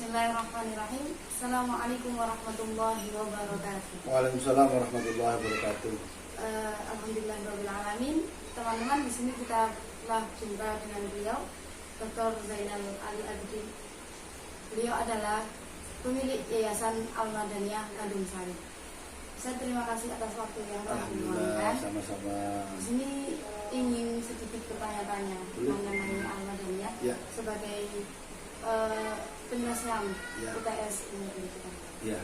Bismillahirrahmanirrahim. Assalamualaikum warahmatullahi wabarakatuh. Waalaikumsalam warahmatullahi wabarakatuh. Alhamdulillahirrahmanirrahim. Teman-teman, di sini kita telah jumpa dengan beliau, Dr. Zainal Ali Abidin. Beliau adalah pemilik Yayasan Al-Madaniyah Kandung Sari. Saya terima kasih atas waktu yang telah diluangkan. Sama-sama. Di sini ingin sedikit bertanya-tanya mengenai Al-Madaniyah sebagai penyelesaian UTS ini kita. Ya.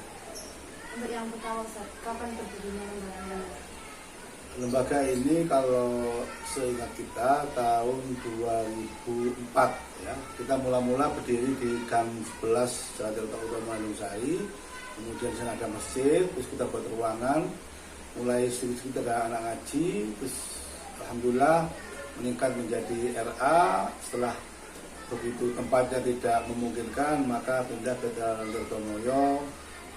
Untuk yang pertama, Ustaz, kapan berdirinya lembaga? Lembaga ini kalau seingat kita tahun 2004 ya. Kita mula-mula berdiri di Gang 11 Jalan Tirta Utama Kandung Sari. Kemudian di sana ada masjid, terus kita buat ruangan. Mulai sedikit ada anak ngaji, terus alhamdulillah meningkat menjadi RA. Setelah begitu tempatnya tidak memungkinkan, maka pindah ke Jalan Tirtomoyo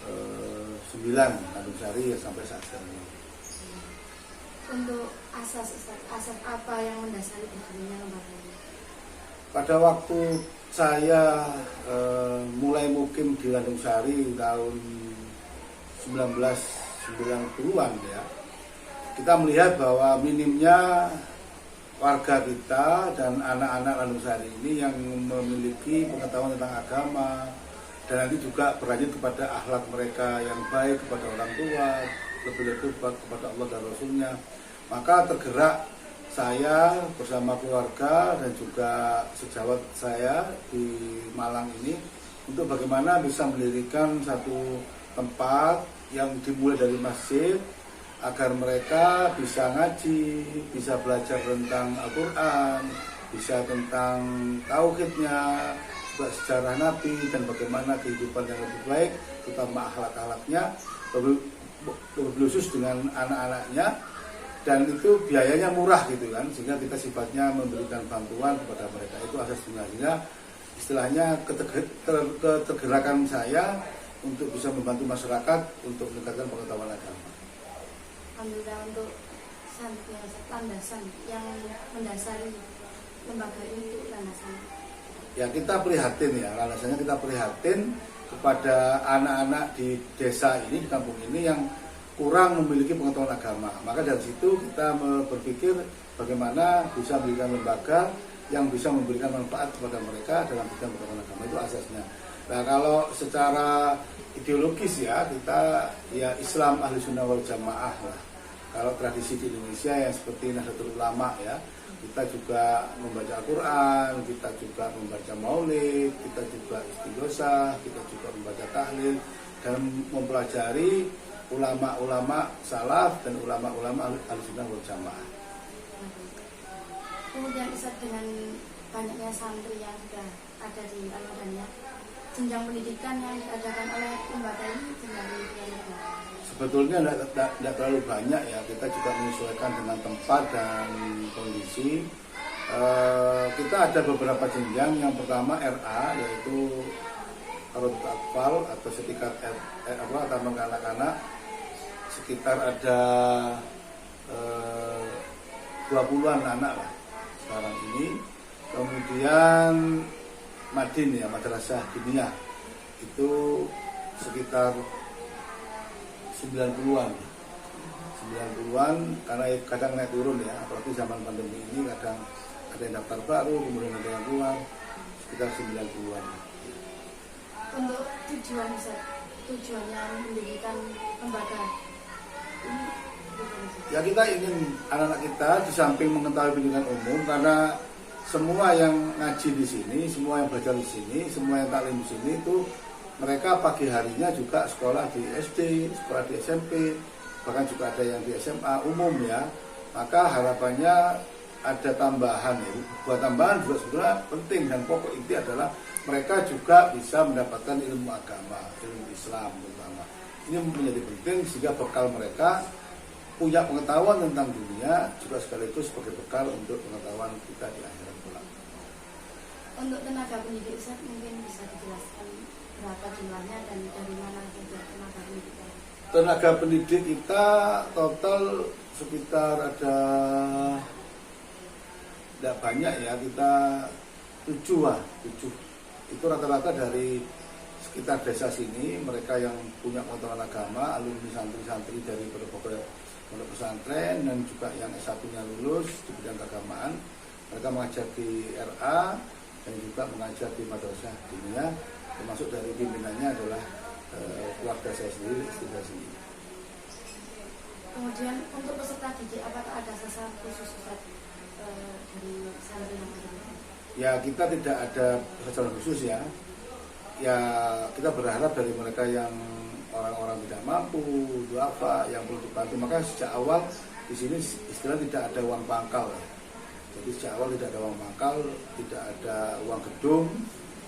9 Kandung Sari sampai saat ini. Untuk asas apa yang mendasari berdirinya lembaga ini? Pada waktu saya mulai mukim di Kandung Sari tahun 1990-an ya, kita melihat bahwa minimnya warga kita dan anak-anak Kandung Sari ini yang memiliki pengetahuan tentang agama dan nanti juga berlanjut kepada akhlak mereka yang baik kepada orang tua, lebih-lebih kepada Allah dan Rasulnya. Maka tergerak saya bersama keluarga dan juga sejawat saya di Malang ini untuk bagaimana bisa mendirikan satu tempat yang dimulai dari masjid agar mereka bisa ngaji, bisa belajar tentang Al-Quran, bisa tentang tauhidnya, juga sejarah Nabi dan bagaimana kehidupan yang lebih baik, terutama akhlak-akhlaknya, lebih khusus dengan anak-anaknya. Dan itu biayanya murah gitu kan, sehingga kita sifatnya memberikan bantuan kepada mereka. Itu asas sehingga istilahnya ketergerakan saya untuk bisa membantu masyarakat untuk meningkatkan pengetahuan agama. Alhamdulillah. Untuk landasan yang mendasari lembaga ini itu landasan. Ya kita prihatin ya, landasannya kita prihatin kepada anak-anak di desa ini, di kampung ini yang kurang memiliki pengetahuan agama. Maka dari situ kita berpikir bagaimana bisa mendirikan lembaga yang bisa memberikan manfaat kepada mereka dalam bidang pengetahuan agama. Itu asasnya. Nah kalau secara ideologis ya, kita ya Islam Ahli Sunnah wal Jamaah lah. Kalau tradisi di Indonesia yang seperti Nahdlatul Ulama ya, kita juga membaca Al-Quran, kita juga membaca Maulid, kita juga istighosah, kita juga membaca tahlil dan mempelajari ulama-ulama salaf dan ulama-ulama Ahlussunnah wal Jamaah. Kemudian Ustaz, dengan banyaknya santri yang sudah ada di Al-Madaniyah, jenjang pendidikan yang diadakan oleh lembaga ini jenjang pendidikan berapa? Sebetulnya tidak terlalu banyak ya, kita juga menyesuaikan dengan tempat dan kondisi. Kita ada beberapa jenjang. Yang pertama RA, yaitu Rotot Atfal atau setingkat taman anak-anak, sekitar ada 20-an anak lah sekarang ini. Kemudian Madin ya, Madrasah Diniyah, itu sekitar 90-an karena kadang naik turun ya, apalagi zaman pandemi ini kadang ada yang daftar baru, kemudian ada yang keluar, sekitar 90-an. Untuk tujuannya mendirikan lembaga ini, ya kita ingin anak-anak kita di samping mengetahui pendidikan umum, karena semua yang ngaji di sini, semua yang belajar di sini, semua yang taklim di sini itu mereka pagi harinya juga sekolah di SD, sekolah di SMP, bahkan juga ada yang di SMA umum ya. Maka harapannya ada tambahan ya. Buat tambahan juga sebenarnya penting dan pokok inti adalah mereka juga bisa mendapatkan ilmu agama, ilmu Islam terutama. Ini menjadi penting sehingga bekal mereka punya pengetahuan tentang dunia juga sekaligus sebagai bekal untuk pengetahuan kita di akhirat kelak. Untuk tenaga pendidik Ustaz, mungkin bisa dijelaskan berapa jumlahnya dan dari mana saja tenaga pendidik? Tenaga pendidik kita total sekitar ada, tidak banyak ya, kita 7. Itu rata-rata dari sekitar desa sini, mereka yang punya pengetahuan agama, alumni santri-santri dari berbagai pondok pesantren dan juga yang S1-nya lulus di bidang keagamaan, mereka mengajar di RA dan juga mengajar di madrasah diniyah, termasuk dari pimpinannya adalah keluarga saya sendiri, istri saya sendiri. Kemudian untuk peserta didik, apakah ada sasaran khusus Ustaz dari santri yang ada? Ya, kita tidak ada sasaran khusus ya. Ya, kita berharap dari mereka yang orang-orang tidak mampu, duafa, yang perlu dibantu. Maka sejak awal di sini istilah tidak ada uang pangkal ya. Jadi sejak awal tidak ada uang pangkal, tidak ada uang gedung,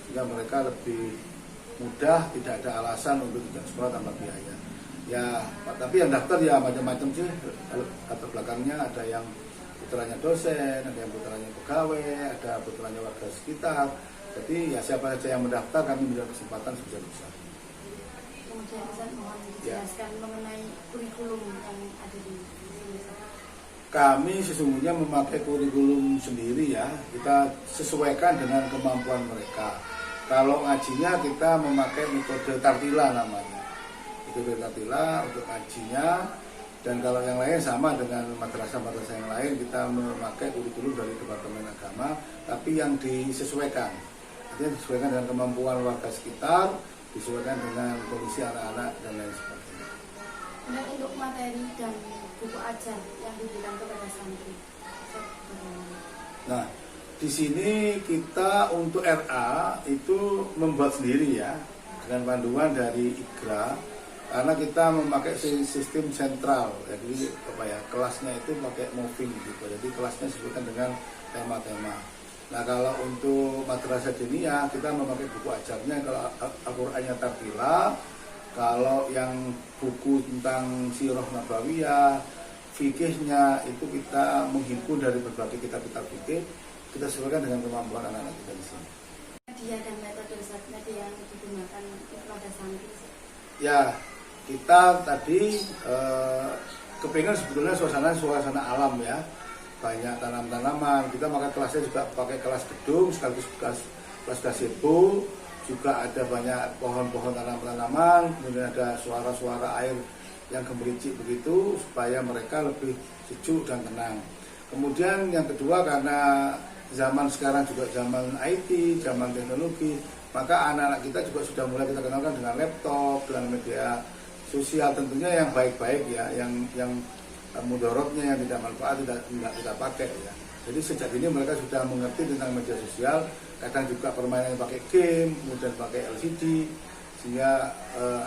sehingga mereka lebih mudah, tidak ada alasan untuk tidak sekolah tanpa biaya. Ya, tapi yang daftar ya macam-macam sih. Latar belakangnya ada yang putranya dosen, ada yang putranya pegawai, ada putranya warga sekitar. Jadi ya siapa saja yang mendaftar, kami memberikan kesempatan sebesar-besar. Kemudian Ustaz mohon dijelaskan mengenai kurikulum yang ada di sini. Kami sesungguhnya memakai kurikulum sendiri ya, kita sesuaikan dengan kemampuan mereka. Kalau ngajinya kita memakai metode tartila namanya. Metode tartila untuk ngajinya, dan kalau yang lain sama dengan madrasah-madrasah yang lain, kita memakai kurikulum dari Departemen Agama, tapi yang disesuaikan. Artinya disesuaikan dengan kemampuan warga sekitar, disesuaikan dengan kondisi anak-anak dan lain sebagainya. Dan untuk materi dan buku ajar yang diberikan kepada santri. Nah, di sini kita untuk RA itu membuat sendiri ya, dengan panduan dari IGRA, karena kita memakai sistem sentral. Jadi kelasnya itu pakai moving gitu. Jadi kelasnya sesuaikan dengan tema-tema. Nah, kalau untuk madrasah diniyah kita memakai buku ajarnya, kalau Al-Qur'annya tartila, kalau yang buku tentang sirah nabawiyah, fikihnya itu kita menghimpun dari berbagai kitab-kitab fikih, kita sesuaikan dengan kemampuan anak-anak kita di sini. Media dan metode yang digunakan kepada santri. Ya, kita tadi kepingin sebetulnya suasana alam ya, banyak tanam-tanaman. Kita maka kelasnya juga pakai kelas gedung sekaligus kelas gazebo, juga ada banyak pohon-pohon tanaman, kemudian ada suara-suara air yang gemericik begitu supaya mereka lebih sejuk dan tenang. Kemudian yang kedua, karena zaman sekarang juga zaman IT, zaman teknologi, maka anak-anak kita juga sudah mulai kita kenalkan dengan laptop, dengan media sosial, tentunya yang baik-baik ya, yang mudorotnya yang tidak manfaat tidak kita pakai ya. Jadi sejak ini mereka sudah mengerti tentang media sosial, kadang juga permainan yang pakai game, kemudian pakai LCD, sehingga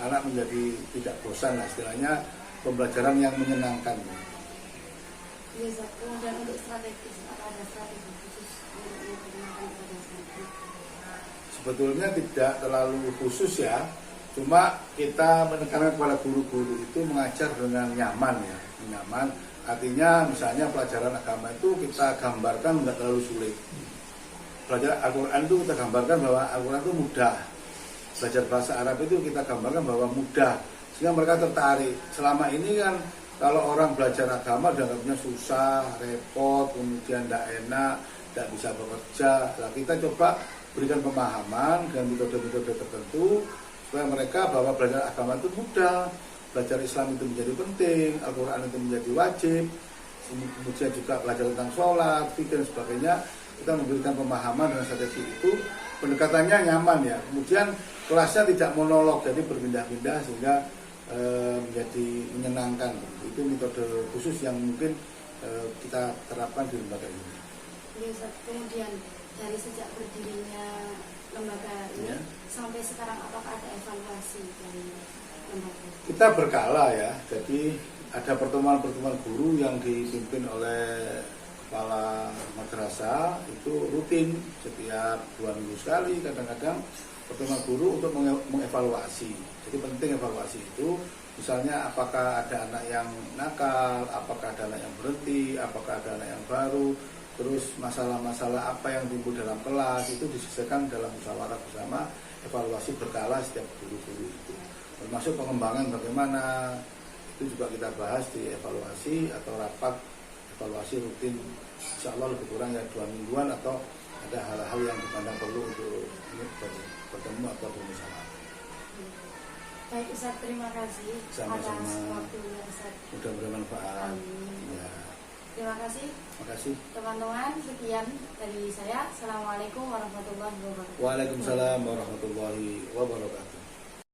anak menjadi tidak bosan lah, istilahnya pembelajaran yang menyenangkan. Iya, kemudian untuk strategis, apa ada strategi khusus untuk memperkenalkan kepada santri? Sebetulnya tidak terlalu khusus ya, cuma kita menekankan kepada guru-guru itu mengajar dengan nyaman ya, nyaman. Artinya misalnya pelajaran agama itu kita gambarkan nggak terlalu sulit. Pelajaran Al-Quran itu kita gambarkan bahwa Al-Quran itu mudah. Belajar bahasa Arab itu kita gambarkan bahwa mudah, sehingga mereka tertarik. Selama ini kan kalau orang belajar agama dianggapnya susah, repot, kemudian tidak enak, tidak bisa bekerja. Nah, kita coba berikan pemahaman dengan metode-metode tertentu supaya mereka bahwa belajar agama itu mudah, belajar Islam itu menjadi penting, Al-Quran itu menjadi wajib, kemudian juga belajar tentang sholat, fikih dan sebagainya. Kita memberikan pemahaman dengan strategi itu, pendekatannya nyaman ya. Kemudian kelasnya tidak monolog, jadi berpindah-pindah sehingga menjadi menyenangkan. Itu metode khusus yang mungkin kita terapkan di lembaga ini. Kemudian dari sejak berdirinya lembaga ini Ya. sampai sekarang, apakah ada evaluasi dari lembaga? Kita berkala ya, jadi ada pertemuan-pertemuan guru yang dipimpin oleh kepala madrasah, itu rutin setiap 2 minggu sekali, kadang-kadang pertemuan guru untuk mengevaluasi. Jadi penting evaluasi itu, misalnya apakah ada anak yang nakal, apakah ada anak yang berhenti, apakah ada anak yang baru, terus masalah-masalah apa yang timbul dalam kelas itu diselesaikan dalam musyawarah bersama, evaluasi berkala setiap guru-guru itu. Termasuk pengembangan bagaimana, itu juga kita bahas di evaluasi atau rapat evaluasi rutin, insya Allah lebih kurang ya 2 mingguan, atau ada hal-hal yang dipandang perlu untuk bertemu atau bermusyawarah. Baik Ustaz, terima kasih Sama-sama. atas waktunya Ustaz. Mudah bermanfaat. Amin. Ya, Terima kasih makasih. teman-teman. Sekian dari saya. Assalamualaikum warahmatullahi wabarakatuh. Waalaikumsalam warahmatullahi wabarakatuh.